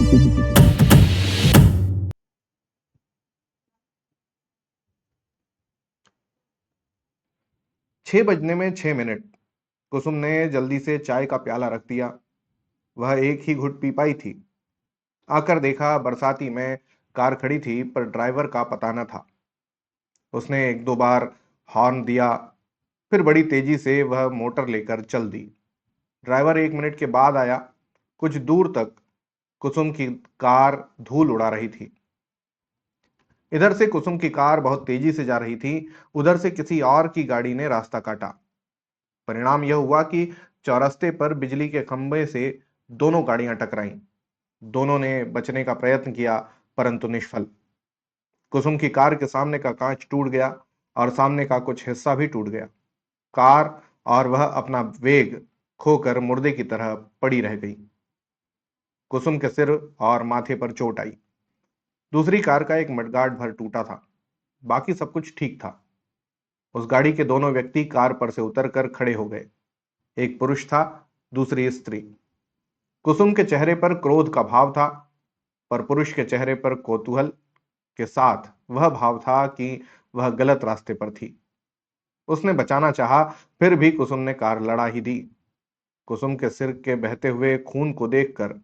छह बजने में 6 मिनट। कुसुम ने जल्दी से चाय का प्याला रख दिया। वह एक ही घुट पी पाई थी। आकर देखा बरसाती में कार खड़ी थी, पर ड्राइवर का पता न था। उसने एक दो बार हॉर्न दिया, फिर बड़ी तेजी से वह मोटर लेकर चल दी। ड्राइवर 1 मिनट के बाद आया। कुछ दूर तक कुसुम की कार धूल उड़ा रही थी। इधर से कुसुम की कार बहुत तेजी से जा रही थी, उधर से किसी और की गाड़ी ने रास्ता काटा। परिणाम यह हुआ कि चौरस्ते पर बिजली के खंभे से दोनों गाड़ियां टकराईं। दोनों ने बचने का प्रयत्न किया, परंतु निष्फल। कुसुम की कार के सामने का कांच टूट गया और सामने का कुछ हिस्सा भी टूट गया। कार और वह अपना वेग खोकर मुर्दे की तरह पड़ी रह गई। कुसुम के सिर और माथे पर चोट आई। दूसरी कार का एक मडगार्ड भर टूटा था। बाकी सब कुछ ठीक था। उस गाड़ी के दोनों व्यक्ति कार पर से उतरकर खड़े हो गए। एक पुरुष था, दूसरी स्त्री। कुसुम के चेहरे पर क्रोध का भाव था, पर पुरुष के चेहरे पर कौतूहल के साथ वह भाव था कि वह गलत रास्ते पर थी। उसने बचाना चाहा, फिर भी कुसुम ने कार लड़ा ही दी। कुसुम के सिर के बहते हुए खून को देखकर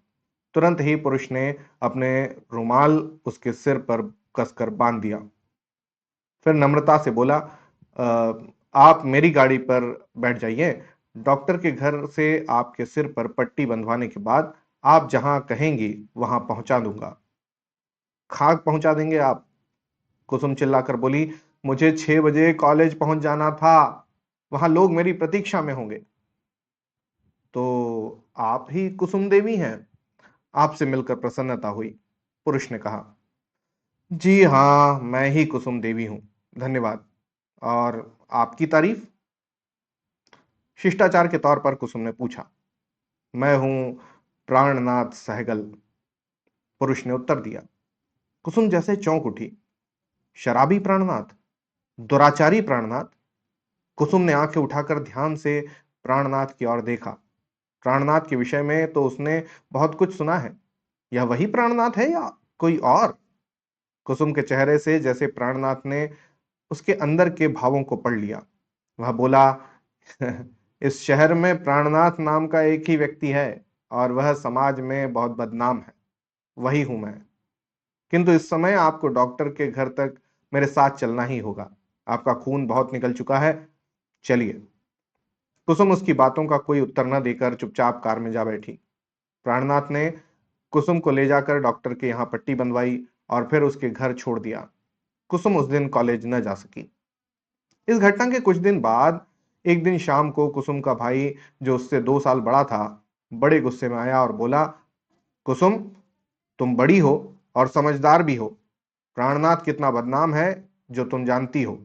तुरंत ही पुरुष ने अपने रुमाल उसके सिर पर कसकर बांध दिया। फिर नम्रता से बोला, आप मेरी गाड़ी पर बैठ जाइए। डॉक्टर के घर से आपके सिर पर पट्टी बंधवाने के बाद आप जहां कहेंगी वहां पहुंचा दूंगा। खाक पहुंचा देंगे आप? कुसुम चिल्लाकर बोली, मुझे 6 बजे कॉलेज पहुंच जाना था। वहां लोग मेरी प्रतीक्षा में होंगे। तो आप ही कुसुम देवी हैं? आपसे मिलकर प्रसन्नता हुई, पुरुष ने कहा। जी हाँ, मैं ही कुसुम देवी हूं। धन्यवाद। और आपकी तारीफ? शिष्टाचार के तौर पर कुसुम ने पूछा। मैं हूं प्राणनाथ सहगल, पुरुष ने उत्तर दिया। कुसुम जैसे चौंक उठी। शराबी प्राणनाथ? दुराचारी प्राणनाथ? कुसुम ने आंखें उठाकर ध्यान से प्राणनाथ की ओर देखा। प्राणनाथ के विषय में तो उसने बहुत कुछ सुना है। यह वही प्राणनाथ है या कोई और? कुसुम के चेहरे से जैसे प्राणनाथ ने उसके अंदर के भावों को पढ़ लिया। वह बोला, इस शहर में प्राणनाथ नाम का एक ही व्यक्ति है, और वह समाज में बहुत बदनाम है। वही हूं मैं। किंतु इस समय आपको डॉक्टर के घर तक मेरे साथ चलना ही होगा। आपका खून बहुत निकल चुका है। चलिए। कुसुम उसकी बातों का कोई उत्तर न देकर चुपचाप कार में जा बैठी। प्राणनाथ ने कुसुम को ले जाकर डॉक्टर के यहाँ पट्टी बंधवाई और फिर उसके घर छोड़ दिया। कुसुम उस दिन कॉलेज न जा सकी। इस घटना के कुछ दिन बाद एक दिन शाम को कुसुम का भाई, जो उससे 2 साल बड़ा था, बड़े गुस्से में आया और बोला, कुसुम, तुम बड़ी हो और समझदार भी हो। प्राणनाथ कितना बदनाम है जो तुम जानती हो।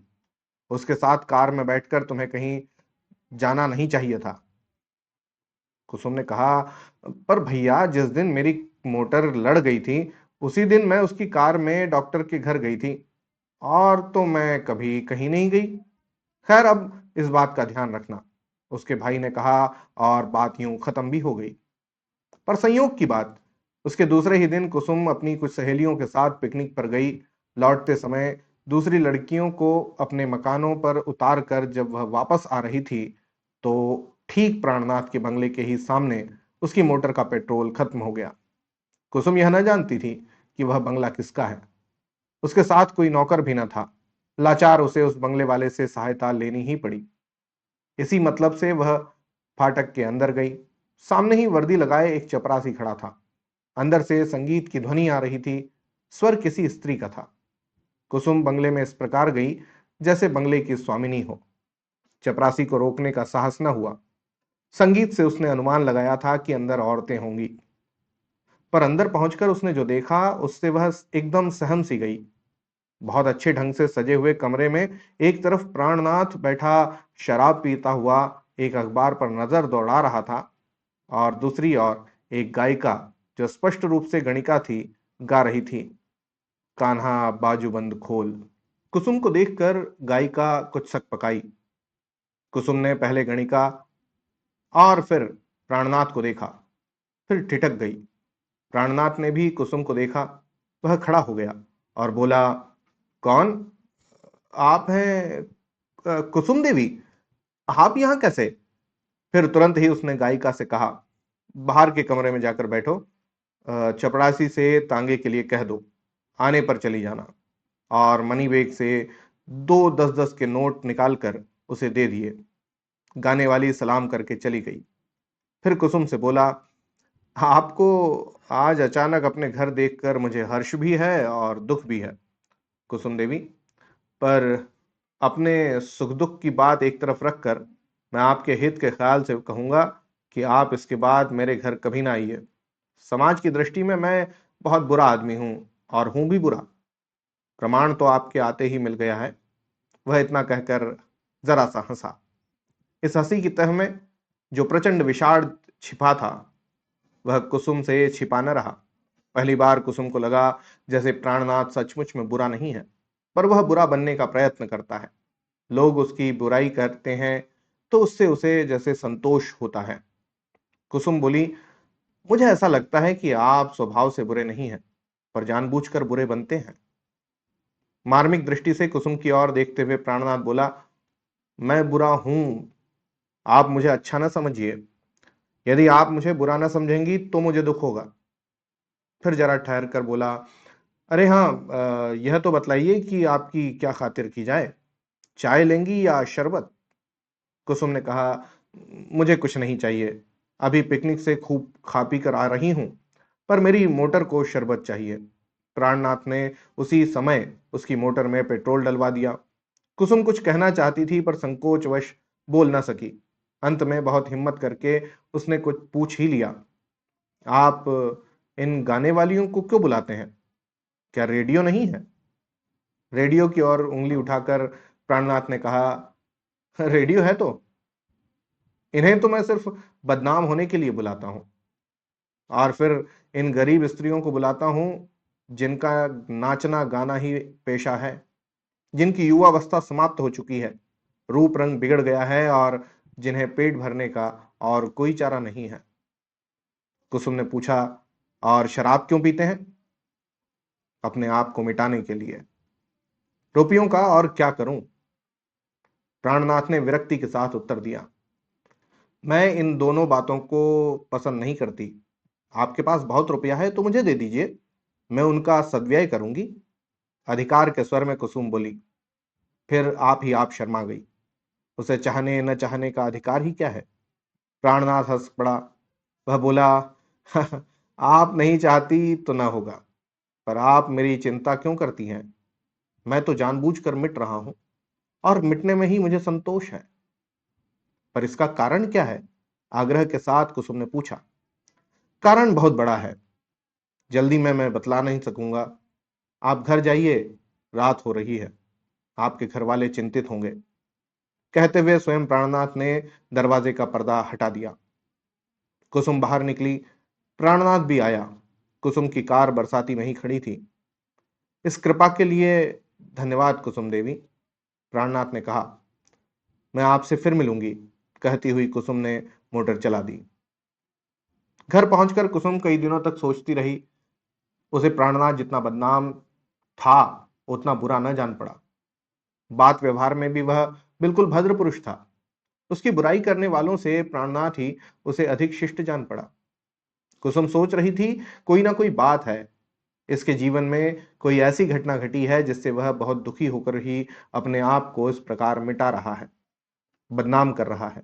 उसके साथ कार में बैठकर तुम्हें कहीं जाना नहीं चाहिए था। कुसुम ने कहा, पर भैया, जिस दिन मेरी मोटर लड़ गई थी उसी दिन मैं उसकी कार में डॉक्टर के घर गई थी, और तो मैं कभी कहीं नहीं गई। खैर, अब इस बात का ध्यान रखना, उसके भाई ने कहा, और बात यूं खत्म भी हो गई। पर संयोग की बात, उसके दूसरे ही दिन कुसुम अपनी कुछ सहेलियों के साथ पिकनिक पर गई। लौटते समय दूसरी लड़कियों को अपने मकानों पर उतार कर जब वह वापस आ रही थी, तो ठीक प्राणनाथ के बंगले के ही सामने उसकी मोटर का पेट्रोल खत्म हो गया। कुसुम यह न जानती थी कि वह बंगला किसका है। उसके साथ कोई नौकर भी न था। लाचार उसे उस बंगले वाले से सहायता लेनी ही पड़ी। इसी मतलब से वह फाटक के अंदर गई। सामने ही वर्दी लगाए एक चपरासी खड़ा था। अंदर से संगीत की ध्वनि आ रही थी। स्वर किसी स्त्री का था। कुसुम बंगले में इस प्रकार गई जैसे बंगले की स्वामिनी हो। चपरासी को रोकने का साहस न हुआ। संगीत से उसने अनुमान लगाया था कि अंदर औरतें होंगी। पर अंदर पहुंचकर उसने जो देखा, उससे वह एकदम सहम सी गई। बहुत अच्छे ढंग से सजे हुए कमरे में एक तरफ प्राणनाथ बैठा शराब पीता हुआ एक अखबार पर नजर दौड़ा रहा था, और दूसरी ओर एक गायिका, जो स्पष्ट रूप से गणिका थी, गा रही थी, कान्हा बाजूबंद खोल। कुसुम को देखकर गायिका कुछ सकपकाई। कुसुम ने पहले गणिका और फिर प्राणनाथ को देखा, फिर ठिठक गई। प्राणनाथ ने भी कुसुम को देखा। वह खड़ा हो गया और बोला, कौन? आप हैं कुसुम देवी? आप यहाँ कैसे? फिर तुरंत ही उसने गायिका से कहा, बाहर के कमरे में जाकर बैठो। चपड़ासी से तांगे के लिए कह दो, आने पर चली जाना। और मनी बैग से 2 10 10 के नोट निकालकर उसे दे दिए। गाने वाली सलाम करके चली गई। फिर कुसुम से बोला, आपको आज अचानक अपने घर देखकर मुझे हर्ष भी है और दुख भी है कुसुम देवी। पर अपने सुख दुख की बात एक तरफ रखकर मैं आपके हित के ख्याल से कहूंगा कि आप इसके बाद मेरे घर कभी ना आइए। समाज की दृष्टि में मैं बहुत बुरा आदमी हूं, और हूं भी बुरा। प्रमाण तो आपके आते ही मिल गया है। वह इतना कहकर जरा सा हंसा। इस हंसी की तह में जो प्रचंड विषाद छिपा था, वह कुसुम से छिपा न रहा। पहली बार कुसुम को लगा जैसे प्राणनाथ सचमुच में बुरा नहीं है, पर वह बुरा बनने का प्रयत्न करता है। लोग उसकी बुराई करते हैं तो उससे उसे जैसे संतोष होता है। कुसुम बोली, मुझे ऐसा लगता है कि आप स्वभाव से बुरे नहीं हैं, पर जानबूझकर बुरे बनते हैं। मार्मिक दृष्टि से कुसुम की ओर देखते हुए प्राणनाथ बोला, मैं बुरा हूं, आप मुझे अच्छा ना समझिए। यदि आप मुझे बुरा ना समझेंगी तो मुझे दुख होगा। फिर जरा ठहर कर बोला, अरे हाँ, यह तो बतलाइए कि आपकी क्या खातिर की जाए, चाय लेंगी या शरबत? कुसुम ने कहा, मुझे कुछ नहीं चाहिए। अभी पिकनिक से खूब खा पी कर आ रही हूं, पर मेरी मोटर को शरबत चाहिए। प्राणनाथ ने उसी समय उसकी मोटर में पेट्रोल डलवा दिया। कुसुम कुछ कहना चाहती थी, पर संकोचवश बोल न सकी। अंत में बहुत हिम्मत करके उसने कुछ पूछ ही लिया, आप इन गाने वालियों को क्यों बुलाते हैं? क्या रेडियो नहीं है? रेडियो की ओर उंगली उठाकर प्राणनाथ ने कहा, रेडियो है तो इन्हें तो मैं सिर्फ बदनाम होने के लिए बुलाता हूं। और फिर इन गरीब स्त्रियों को बुलाता हूं जिनका नाचना गाना ही पेशा है, जिनकी युवावस्था समाप्त हो चुकी है, रूप रंग बिगड़ गया है, और जिन्हें पेट भरने का और कोई चारा नहीं है। कुसुम ने पूछा, और शराब क्यों पीते हैं? अपने आप को मिटाने के लिए। रुपयों का, और क्या करूं? प्राणनाथ ने विरक्ति के साथ उत्तर दिया, मैं इन दोनों बातों को पसंद नहीं करती। आपके पास बहुत रुपया है तो मुझे दे दीजिए, मैं उनका सद्व्यय करूंगी। अधिकार के स्वर में कुसुम बोली। फिर आप शर्मा गई। उसे चाहने न चाहने का अधिकार ही क्या है? प्राणनाथ हंस पड़ा। वह बोला, आप नहीं चाहती तो ना होगा, पर आप मेरी चिंता क्यों करती हैं? मैं तो जानबूझकर मिट रहा हूं, और मिटने में ही मुझे संतोष है। पर इसका कारण क्या है? आग्रह के साथ कुसुम ने पूछा। कारण बहुत बड़ा है, जल्दी में मैं बतला नहीं सकूंगा। आप घर जाइए, रात हो रही है, आपके घर वाले चिंतित होंगे। कहते हुए स्वयं प्राणनाथ ने दरवाजे का पर्दा हटा दिया। कुसुम बाहर निकली। प्राणनाथ भी आया। कुसुम की कार बरसाती में ही खड़ी थी। इस कृपा के लिए धन्यवाद कुसुम देवी, प्राणनाथ ने कहा। मैं आपसे फिर मिलूंगी, कहती हुई कुसुम ने मोटर चला दी। घर पहुंचकर कुसुम कई दिनों तक सोचती रही। उसे प्राणनाथ जितना बदनाम था उतना बुरा न जान पड़ा। बात व्यवहार में भी वह बिल्कुल भद्र पुरुष था। उसकी बुराई करने वालों से प्राणनाथ ही उसे अधिक शिष्ट जान पड़ा। कुसुम सोच रही थी, कोई ना कोई बात है, इसके जीवन में कोई ऐसी घटना घटी है जिससे वह बहुत दुखी होकर ही अपने आप को इस प्रकार मिटा रहा है, बदनाम कर रहा है।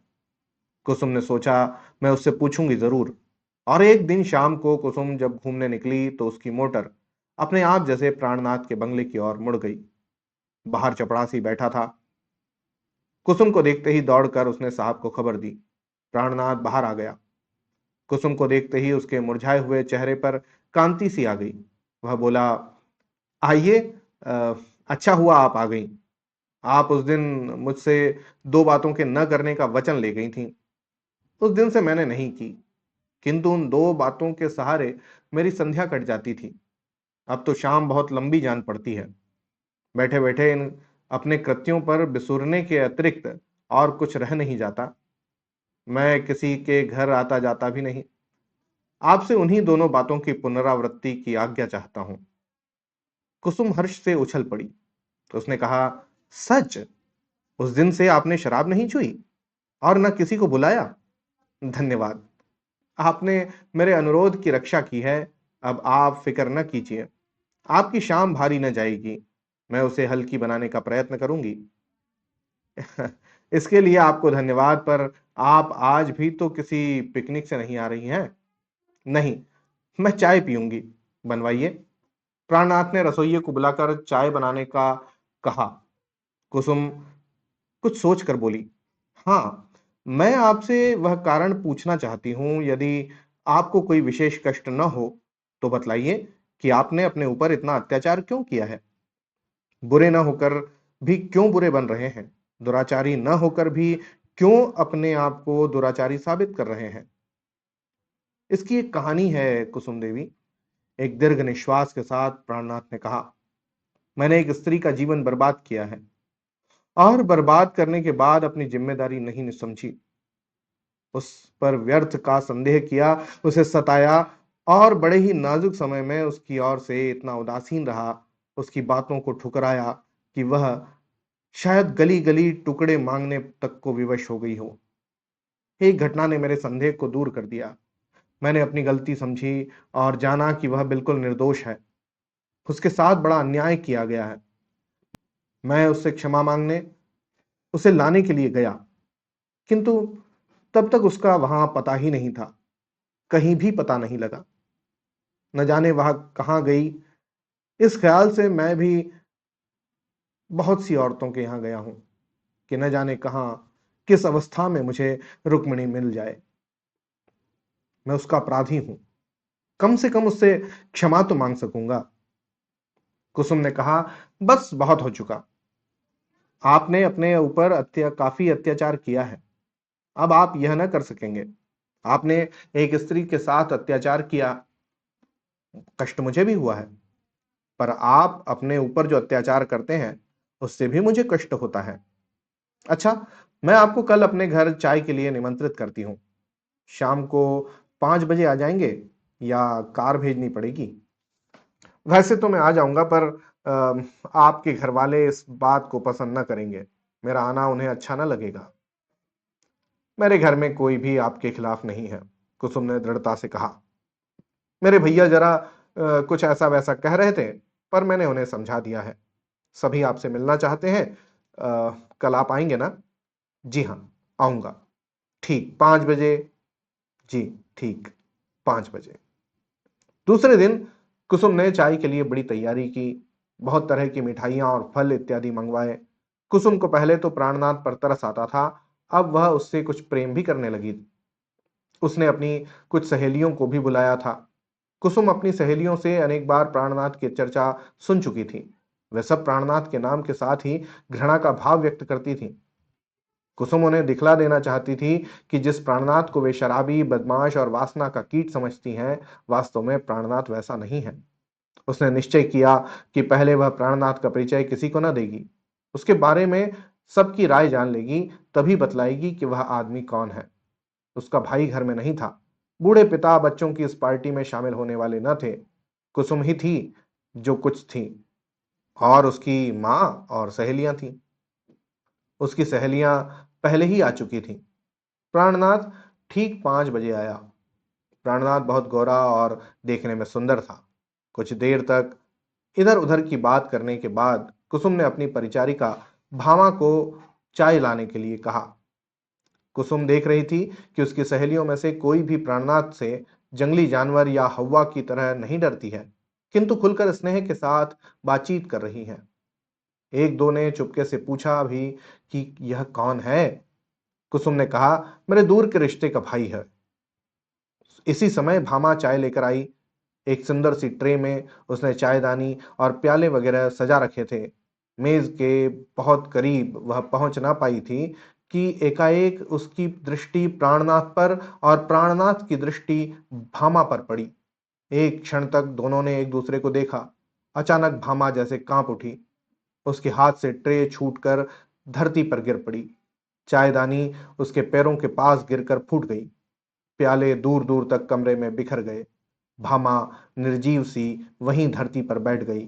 कुसुम ने सोचा, मैं उससे पूछूंगी जरूर। और एक दिन शाम को कुसुम जब घूमने निकली तो उसकी मोटर अपने आप जैसे प्राणनाथ के बंगले की ओर मुड़ गई। बाहर चपड़ासी बैठा था। कुसुम को देखते ही दौड़कर उसने साहब को खबर दी। प्राणनाथ बाहर आ गया। कुसुम को देखते ही उसके मुरझाए हुए चेहरे पर कांति सी आ गई। वह बोला, आइए, अच्छा हुआ आप आ गई। आप उस दिन मुझसे दो बातों के न करने का वचन ले गई थी। उस दिन से मैंने नहीं की, किंतु उन दो बातों के सहारे मेरी संध्या कट जाती थी। अब तो शाम बहुत लंबी जान पड़ती है। बैठे बैठे इन अपने कृत्यों पर बिसुरने के अतिरिक्त और कुछ रह नहीं जाता। मैं किसी के घर आता जाता भी नहीं। आपसे उन्हीं दोनों बातों की पुनरावृत्ति की आज्ञा चाहता हूं। कुसुम हर्ष से उछल पड़ी। तो उसने कहा, सच? उस दिन से आपने शराब नहीं छुई और न किसी को बुलाया? धन्यवाद, आपने मेरे अनुरोध की रक्षा की है। अब आप फिक्र न कीजिए, आपकी शाम भारी न जाएगी। मैं उसे हल्की बनाने का प्रयत्न करूंगी। इसके लिए आपको धन्यवाद, पर आप आज भी तो किसी पिकनिक से नहीं आ रही हैं। नहीं, मैं चाय पीऊंगी। बनवाइए। प्राणनाथ ने रसोइये को बुलाकर चाय बनाने का कहा। कुसुम कुछ सोच कर बोली, हाँ, मैं आपसे वह कारण पूछना चाहती हूं। यदि आपको कोई विशेष कष्ट न हो तो बतलाइए कि आपने अपने ऊपर इतना अत्याचार क्यों किया है। बुरे न होकर भी क्यों बुरे बन रहे हैं? दुराचारी न होकर भी क्यों अपने आप को दुराचारी साबित कर रहे हैं? इसकी एक कहानी है कुसुम देवी। एक दीर्घ निश्वास के साथ प्राणनाथ ने कहा, मैंने एक स्त्री का जीवन बर्बाद किया है और बर्बाद करने के बाद अपनी जिम्मेदारी नहीं समझी। उस पर व्यर्थ का संदेह किया, उसे सताया और बड़े ही नाजुक समय में उसकी ओर से इतना उदासीन रहा, उसकी बातों को ठुकराया कि वह शायद गली गली टुकड़े मांगने तक को विवश हो गई हो। एक घटना ने मेरे संदेह को दूर कर दिया। मैंने अपनी गलती समझी और जाना कि वह बिल्कुल निर्दोष है। उसके साथ बड़ा अन्याय किया गया है। मैं उससे क्षमा मांगने, उसे लाने के लिए गया, किंतु तब तक उसका वहां पता ही नहीं था। कहीं भी पता नहीं लगा। न जाने वह कहाँ गई। इस ख्याल से मैं भी बहुत सी औरतों के यहां गया हूं कि न जाने कहां, किस अवस्था में मुझे रुक्मिणी मिल जाए। मैं उसका अपराधी हूं। कम से कम उससे क्षमा तो मांग सकूंगा। कुसुम ने कहा, बस बहुत हो चुका। आपने अपने ऊपर काफी अत्याचार किया है। अब आप यह न कर सकेंगे। आपने एक स्त्री के साथ अत्याचार किया, कष्ट मुझे भी हुआ है, पर आप अपने ऊपर जो अत्याचार करते हैं उससे भी मुझे कष्ट होता है। अच्छा, मैं आपको कल अपने घर चाय के लिए निमंत्रित करती हूँ। शाम को 5 बजे आ जाएंगे या कार भेजनी पड़ेगी? वैसे तो मैं आ जाऊंगा, पर आपके घर वाले इस बात को पसंद न करेंगे। मेरा आना उन्हें अच्छा न लगेगा। मेरे घर में कोई भी आपके खिलाफ नहीं है, कुसुम ने दृढ़ता से कहा। मेरे भैया जरा कुछ ऐसा वैसा कह रहे थे, पर मैंने उन्हें समझा दिया है। सभी आपसे मिलना चाहते हैं। कल आप आएंगे ना? जी हाँ, आऊंगा। ठीक 5 बजे। जी, ठीक 5 बजे। दूसरे दिन कुसुम ने चाय के लिए बड़ी तैयारी की। बहुत तरह की मिठाइयां और फल इत्यादि मंगवाए। कुसुम को पहले तो प्राणनाथ पर तरस आता था, अब वह उससे कुछ प्रेम भी करने लगी। उसने अपनी कुछ सहेलियों को भी बुलाया था। कुसुम अपनी सहेलियों से अनेक बार प्राणनाथ की चर्चा सुन चुकी थी। वे सब प्राणनाथ के नाम के साथ ही घृणा का भाव व्यक्त करती थी। कुसुम उन्हें दिखला देना चाहती थी कि जिस प्राणनाथ को वे शराबी, बदमाश और वासना का कीट समझती हैं, वास्तव में प्राणनाथ वैसा नहीं है। उसने निश्चय किया कि पहले वह प्राणनाथ का परिचय किसी को न देगी। उसके बारे में सबकी राय जान लेगी, तभी बतलाएगी कि वह आदमी कौन है। उसका भाई घर में नहीं था। बूढ़े पिता बच्चों की इस पार्टी में शामिल होने वाले न थे। कुसुम ही थी जो कुछ थी, और उसकी माँ और सहेलियां थीं। उसकी सहेलियां पहले ही आ चुकी थीं। प्राणनाथ ठीक 5 बजे आया। प्राणनाथ बहुत गोरा और देखने में सुंदर था। कुछ देर तक इधर उधर की बात करने के बाद कुसुम ने अपनी परिचारिका भामा को चाय लाने के लिए कहा। कुसुम देख रही थी कि उसकी सहेलियों में से कोई भी प्राणनाथ से जंगली जानवर या हव्वा की तरह नहीं डरती है, किंतु खुलकर स्नेह के साथ बातचीत कर रही है। एक दो ने चुपके से पूछा भी कि यह कौन है। कुसुम ने कहा, मेरे दूर के रिश्ते का भाई है। इसी समय भामा चाय लेकर आई। एक सुंदर सी ट्रे में उसने चायदानी और प्याले वगैरह सजा रखे थे। मेज के बहुत करीब वह पहुंच ना पाई थी कि एकाएक उसकी दृष्टि प्राणनाथ पर और प्राणनाथ की दृष्टि भामा पर पड़ी। एक क्षण तक दोनों ने एक दूसरे को देखा। अचानक भामा जैसे कांप उठी। उसके हाथ से ट्रे छूटकर धरती पर गिर पड़ी। चायदानी उसके पैरों के पास गिरकर फूट गई। प्याले दूर दूर तक कमरे में बिखर गए। भामा निर्जीव सी वहीं धरती पर बैठ गई।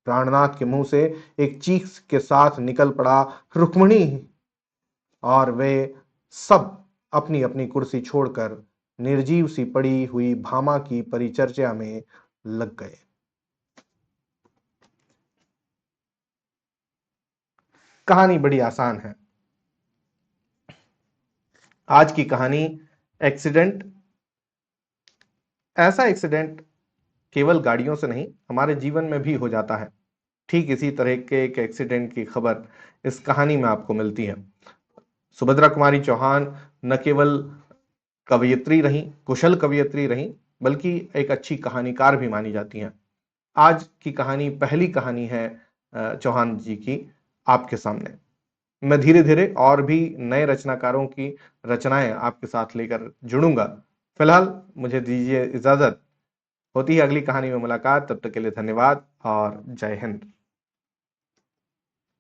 प्राणनाथ के मुंह से एक चीख के साथ निकल पड़ा, रुक्मिणी! और वे सब अपनी अपनी कुर्सी छोड़कर निर्जीव सी पड़ी हुई भामा की परिचर्या में लग गए। कहानी बड़ी आसान है। आज की कहानी एक्सीडेंट, ऐसा एक्सीडेंट केवल गाड़ियों से नहीं, हमारे जीवन में भी हो जाता है। ठीक इसी तरह के एक एक्सीडेंट की खबर इस कहानी में आपको मिलती है। सुभद्रा कुमारी चौहान न केवल कवयित्री रही, कुशल कवयित्री रही, बल्कि एक अच्छी कहानीकार भी मानी जाती हैं। आज की कहानी पहली कहानी है चौहान जी की आपके सामने। मैं धीरे धीरे और भी नए रचनाकारों की रचनाएं आपके साथ लेकर जुड़ूंगा। फिलहाल मुझे दीजिए इजाजत। होती है अगली कहानी में मुलाकात, तब तक के लिए धन्यवाद और जय हिंद।